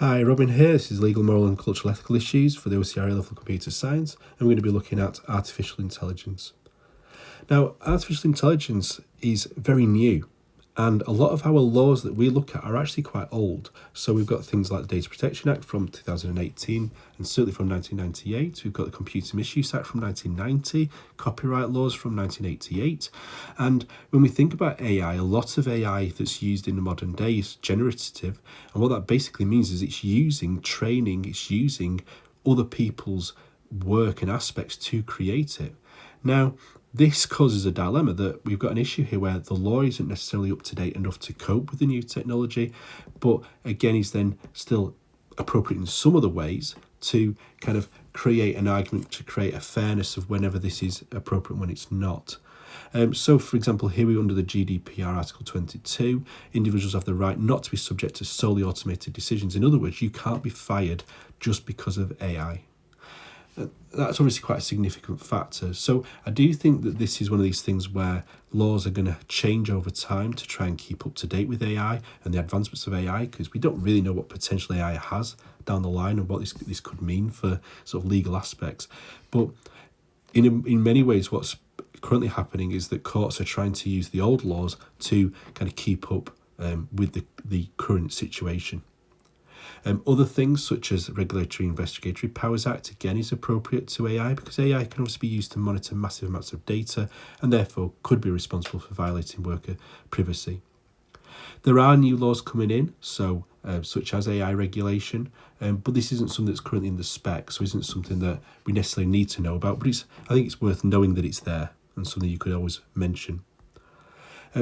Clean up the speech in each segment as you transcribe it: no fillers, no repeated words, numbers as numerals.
Hi, Robin here. This is Legal, Moral and Cultural Ethical Issues for the OCR A-Level Computer Science, and we're going to be looking at artificial intelligence. Now, artificial intelligence is very new, and a lot of our laws that we look at are actually quite old. So we've got things like the Data Protection Act from 2018 and certainly from 1998. We've got the Computer Misuse Act from 1990, copyright laws from 1988. And when we think about AI, a lot of AI that's used in the modern day is generative. And what that basically means is it's using training, it's using other people's work and aspects to create it. Now, this causes a dilemma that we've got an issue here where the law isn't necessarily up to date enough to cope with the new technology, but again is then still appropriate in some other ways to kind of create an argument to create a fairness of whenever this is appropriate and when it's not. So, for example, here we're under the GDPR Article 22, individuals have the right not to be subject to solely automated decisions. In other words, you can't be fired just because of AI. That's obviously quite a significant factor. So I do think that this is one of these things where laws are going to change over time to try and keep up to date with AI and the advancements of AI, because we don't really know what potential AI has down the line and what this could mean for sort of legal aspects. But in many ways, what's currently happening is that courts are trying to use the old laws to kind of keep up with the current situation. Other things such as Regulatory Investigatory Powers Act again is appropriate to AI because AI can obviously be used to monitor massive amounts of data and therefore could be responsible for violating worker privacy. There are new laws coming in, such as AI regulation, but this isn't something that's currently in the spec, so isn't something that we necessarily need to know about, but I think it's worth knowing that it's there and something you could always mention.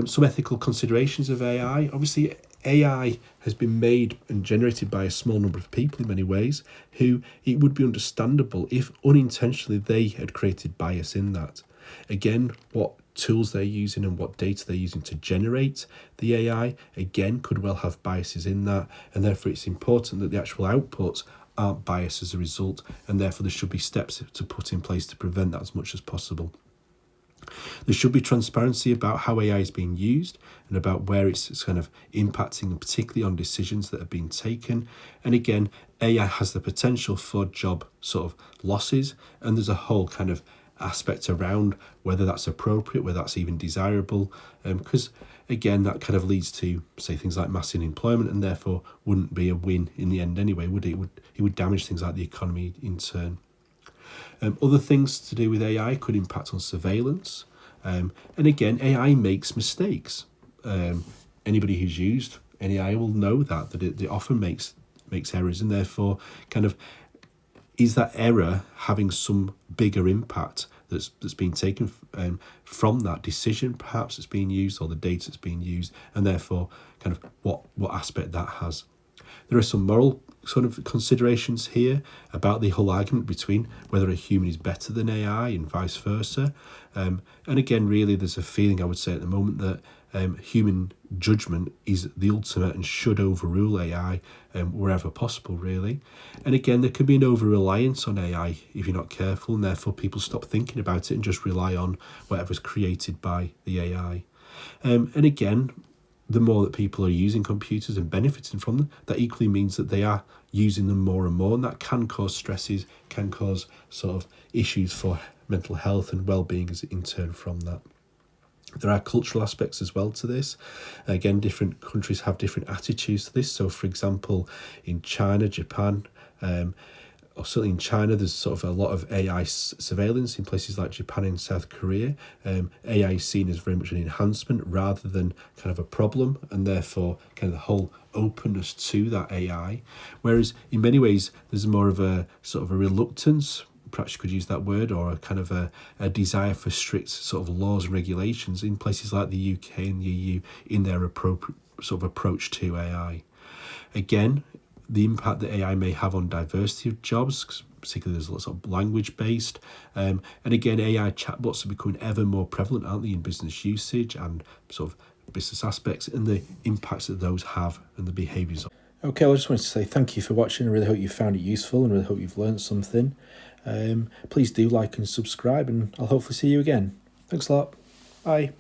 Some ethical considerations of AI. Obviously, AI has been made and generated by a small number of people in many ways who it would be understandable if unintentionally they had created bias in that. Again, what tools they're using and what data they're using to generate the AI, again, could well have biases in that, and therefore it's important that the actual outputs aren't biased as a result, and therefore there should be steps to put in place to prevent that as much as possible. There should be transparency about how AI is being used and about where it's kind of impacting, and particularly on decisions that are being taken. And again, AI has the potential for job sort of losses, and there's a whole kind of aspect around whether that's appropriate, whether that's even desirable, because again, that kind of leads to, say, things like mass unemployment, and therefore wouldn't be a win in the end anyway, would it? It would damage things like the economy in turn. Other things to do with AI could impact on surveillance. And again, AI makes mistakes. Anybody who's used any AI will know that it often makes errors, and therefore kind of is that error having some bigger impact that's being taken from that decision perhaps that's being used or the data that's being used, and therefore kind of what aspect that has. There are some moral sort of considerations here about the whole argument between whether a human is better than AI and vice versa. And again, really, there's a feeling, I would say, at the moment that human judgment is the ultimate and should overrule AI wherever possible, really. And again, there can be an over-reliance on AI if you're not careful, and therefore people stop thinking about it and just rely on whatever's created by the AI. And again, the more that people are using computers and benefiting from them, that equally means that they are using them more and more, and that can cause stresses, can cause sort of issues for mental health and well-being as in turn from that. There are cultural aspects as well to this. Again, different countries have different attitudes to this. So, for example, in China, Japan, or certainly in China, there's sort of a lot of AI surveillance in places like Japan and South Korea. AI is seen as very much an enhancement rather than kind of a problem, and therefore kind of the whole openness to that AI. Whereas in many ways, there's more of a sort of a reluctance, perhaps you could use that word, or a kind of a desire for strict sort of laws and regulations in places like the UK and the EU in their appropriate sort of approach to AI. Again, the impact that AI may have on diversity of jobs, particularly there's lots of language-based. And again, AI chatbots are becoming ever more prevalent, aren't they, in business usage and sort of business aspects, and the impacts that those have and the behaviours. Okay, well, I just wanted to say thank you for watching. I really hope you found it useful and really hope you've learned something. Please do like and subscribe, and I'll hopefully see you again. Thanks a lot. Bye.